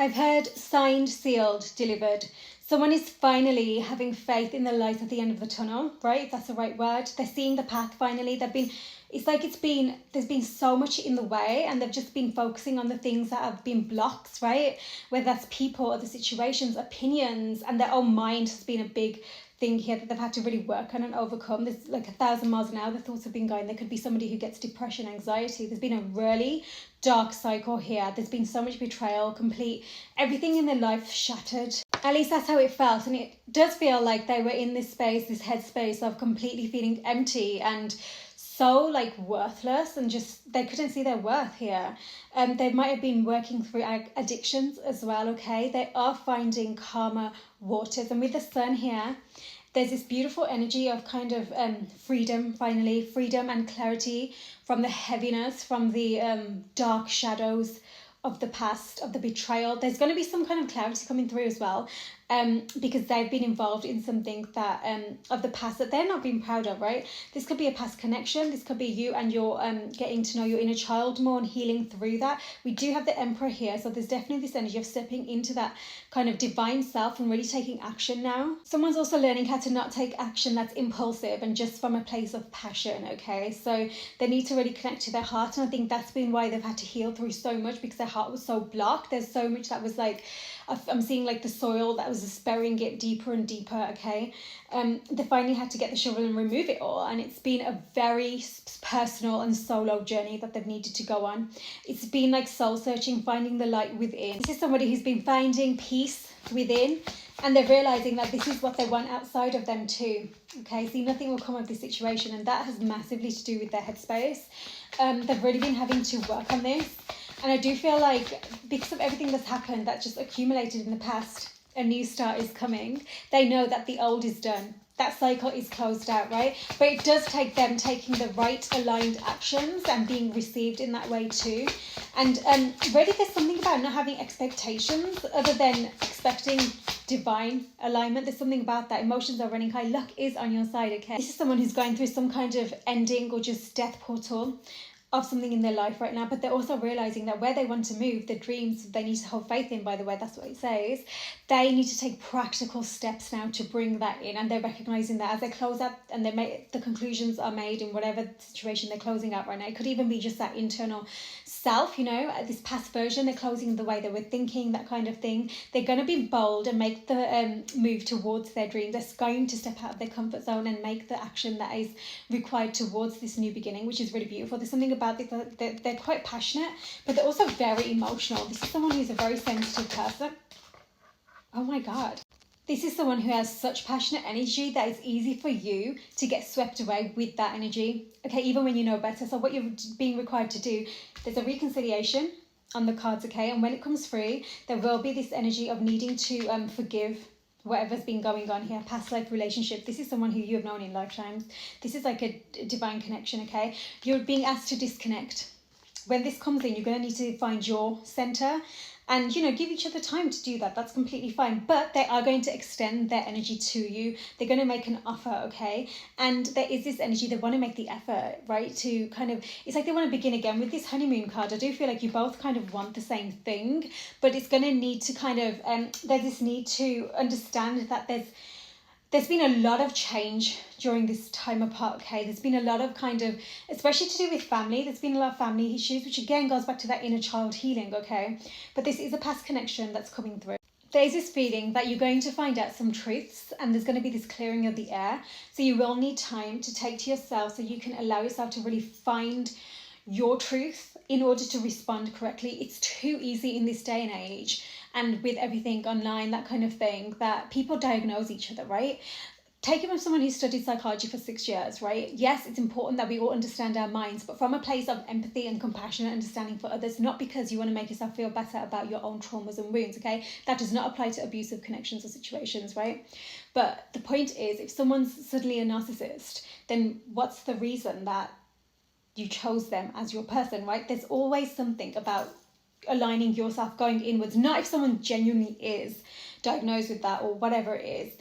I've heard signed, sealed, delivered. Someone is finally having faith in the light at the end of the tunnel, right? If that's the right word. They're seeing the path finally. There's been so much in the way, and they've just been focusing on the things that have been blocks, right? Whether that's people or the situations, opinions, and their own mind has been a big thing here that they've had to really work on and overcome. There's like 1,000 miles an hour the thoughts have been going. There could be somebody who gets depression, anxiety. There's been a really dark cycle here. There's been so much betrayal, everything in their life shattered. At least that's how it felt, and it does feel like they were in this space, this headspace of completely feeling empty and so like worthless, and just they couldn't see their worth here. They might have been working through addictions as well. Okay, they are finding calmer waters, and with the sun here, there's this beautiful energy of kind of freedom, finally freedom and clarity from the heaviness, from the dark shadows of the past, of the betrayal. There's going to be some kind of clarity coming through as well, because they've been involved in something that of the past that they're not being proud of, right? This could be a past connection. This could be you and your getting to know your inner child more and healing through that. We do have the Emperor here, so there's definitely this energy of stepping into that kind of divine self and really taking action now. Someone's also learning how to not take action that's impulsive and just from a place of passion, okay? So they need to really connect to their heart, and I think that's been why they've had to heal through so much, because their heart was so blocked. There's so much that was like, I'm seeing like the soil that was just burying it deeper and deeper, okay? They finally had to get the shovel and remove it all, and it's been a very personal and solo journey that they've needed to go on. It's been like soul searching, finding the light within. This is somebody who's been finding peace within, and they're realizing that this is what they want outside of them too, okay? See, nothing will come of this situation, and that has massively to do with their headspace. They've really been having to work on this. And I do feel like because of everything that's happened that just accumulated in the past, a new start is coming. They know that the old is done. That cycle is closed out, right? But it does take them taking the right aligned actions and being received in that way too. And really there's something about not having expectations other than expecting divine alignment. There's something about that. Emotions are running high. Luck is on your side, okay? This is someone who's going through some kind of ending or just death portal of something in their life right now, but they're also realizing that where they want to move, the dreams they need to hold faith in, by the way, that's what it says, they need to take practical steps now to bring that in, and they're recognizing that as they close out and the conclusions are made in whatever situation they're closing out right now. It could even be just that internal self, you know, this past version, they're closing the way they were thinking, that kind of thing. They're going to be bold and make the move towards their dream. They're going to step out of their comfort zone and make the action that is required towards this new beginning, which is really beautiful. There's something about this that they're quite passionate, but they're also very emotional. This is someone who's a very sensitive person. Oh my God. This is someone who has such passionate energy that it's easy for you to get swept away with that energy. Okay, even when you know better. So what you're being required to do, there's a reconciliation on the cards, okay? And when it comes through, there will be this energy of needing to forgive whatever's been going on here, past life relationship. This is someone who you have known in lifetimes. This is like a divine connection, okay? You're being asked to disconnect. When this comes in, you're going to need to find your center and, you know, give each other time to do that. That's completely fine. But they are going to extend their energy to you. They're going to make an offer, okay? And there is this energy, they want to make the effort, right? To kind of, it's like they want to begin again. With this honeymoon card, I do feel like you both kind of want the same thing, but it's going to need to kind of, there's this need to understand that there's been a lot of change during this time apart, okay? There's been a lot of kind of, especially to do with family, there's been a lot of family issues, which again goes back to that inner child healing, okay? But this is a past connection that's coming through. There's this feeling that you're going to find out some truths, and there's going to be this clearing of the air. So you will need time to take to yourself so you can allow yourself to really find your truth in order to respond correctly. It's too easy in this day and age, and with everything online, that kind of thing, that people diagnose each other, right? Take it from someone who studied psychology for 6 years, right? Yes, it's important that we all understand our minds, but from a place of empathy and compassion and understanding for others, not because you want to make yourself feel better about your own traumas and wounds, okay? That does not apply to abusive connections or situations, right? But the point is, if someone's suddenly a narcissist, then what's the reason that you chose them as your person, right? There's always something about aligning yourself, going inwards. Not if someone genuinely is diagnosed with that or whatever it is.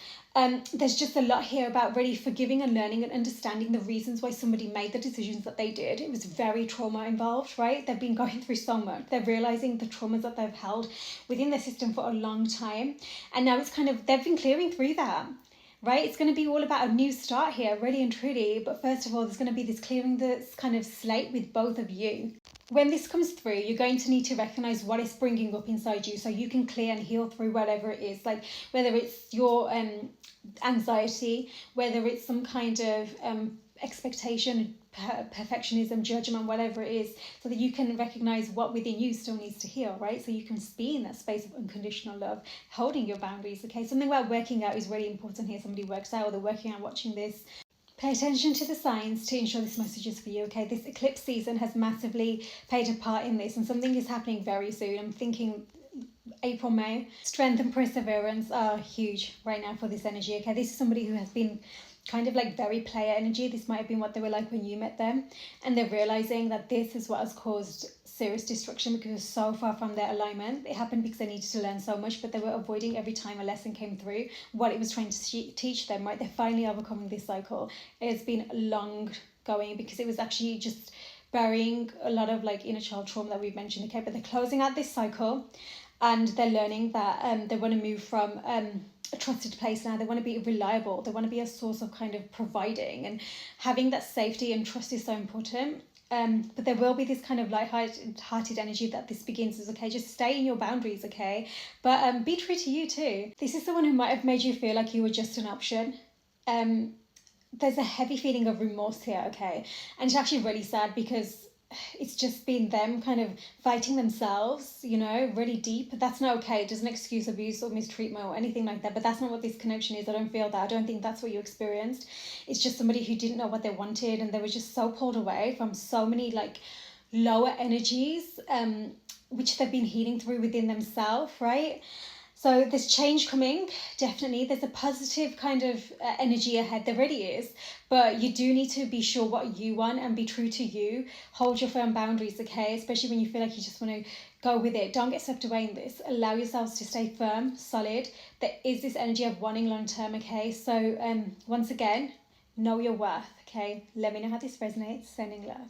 There's just a lot here about really forgiving and learning and understanding the reasons why somebody made the decisions that they did. It was very trauma involved, right? They've been going through so much. They're realizing the traumas that they've held within their system for a long time. And now it's kind of, they've been clearing through that, right? It's going to be all about a new start here, really and truly. But first of all, there's going to be this clearing this kind of slate with both of you. When this comes through, you're going to need to recognize what it's bringing up inside you so you can clear and heal through whatever it is, like whether it's your anxiety, whether it's some kind of expectation, perfectionism, judgment, whatever it is, so that you can recognize what within you still needs to heal, right? So you can be in that space of unconditional love, holding your boundaries, okay? Something about working out is really important here. Somebody works out or they're working out watching this. Pay attention to the signs to ensure this message is for you, okay? This eclipse season has massively played a part in this, and something is happening very soon. I'm thinking April, May. Strength and perseverance are huge right now for this energy, okay? This is somebody who has been kind of like very player energy. This might have been what they were like when you met them, and they're realizing that this is what has caused serious destruction because it's so far from their alignment. It happened because they needed to learn so much, but they were avoiding every time a lesson came through what it was trying to teach them, right? They're finally overcoming this cycle. It's been long going because it was actually just burying a lot of like inner child trauma that we've mentioned, okay? But they're closing out this cycle and they're learning that they want to move from a trusted place now. They want to be reliable. They want to be a source of kind of providing, and having that safety and trust is so important. But there will be this kind of light-hearted energy that this begins as, okay, just stay in your boundaries, okay? But be true to you too. This is someone who might have made you feel like you were just an option. There's a heavy feeling of remorse here, okay? And it's actually really sad because it's just been them kind of fighting themselves, you know, really deep. That's not okay. It doesn't excuse abuse or mistreatment or anything like that, but that's not what this connection is. I don't feel that. I don't think that's what you experienced. It's just somebody who didn't know what they wanted, and they were just so pulled away from so many like lower energies, which they've been healing through within themselves, right? So there's change coming, definitely. There's a positive kind of energy ahead. There really is. But you do need to be sure what you want and be true to you. Hold your firm boundaries, okay? Especially when you feel like you just want to go with it. Don't get swept away in this. Allow yourselves to stay firm, solid. There is this energy of wanting long term, okay? So once again, know your worth, okay? Let me know how this resonates. Sending love.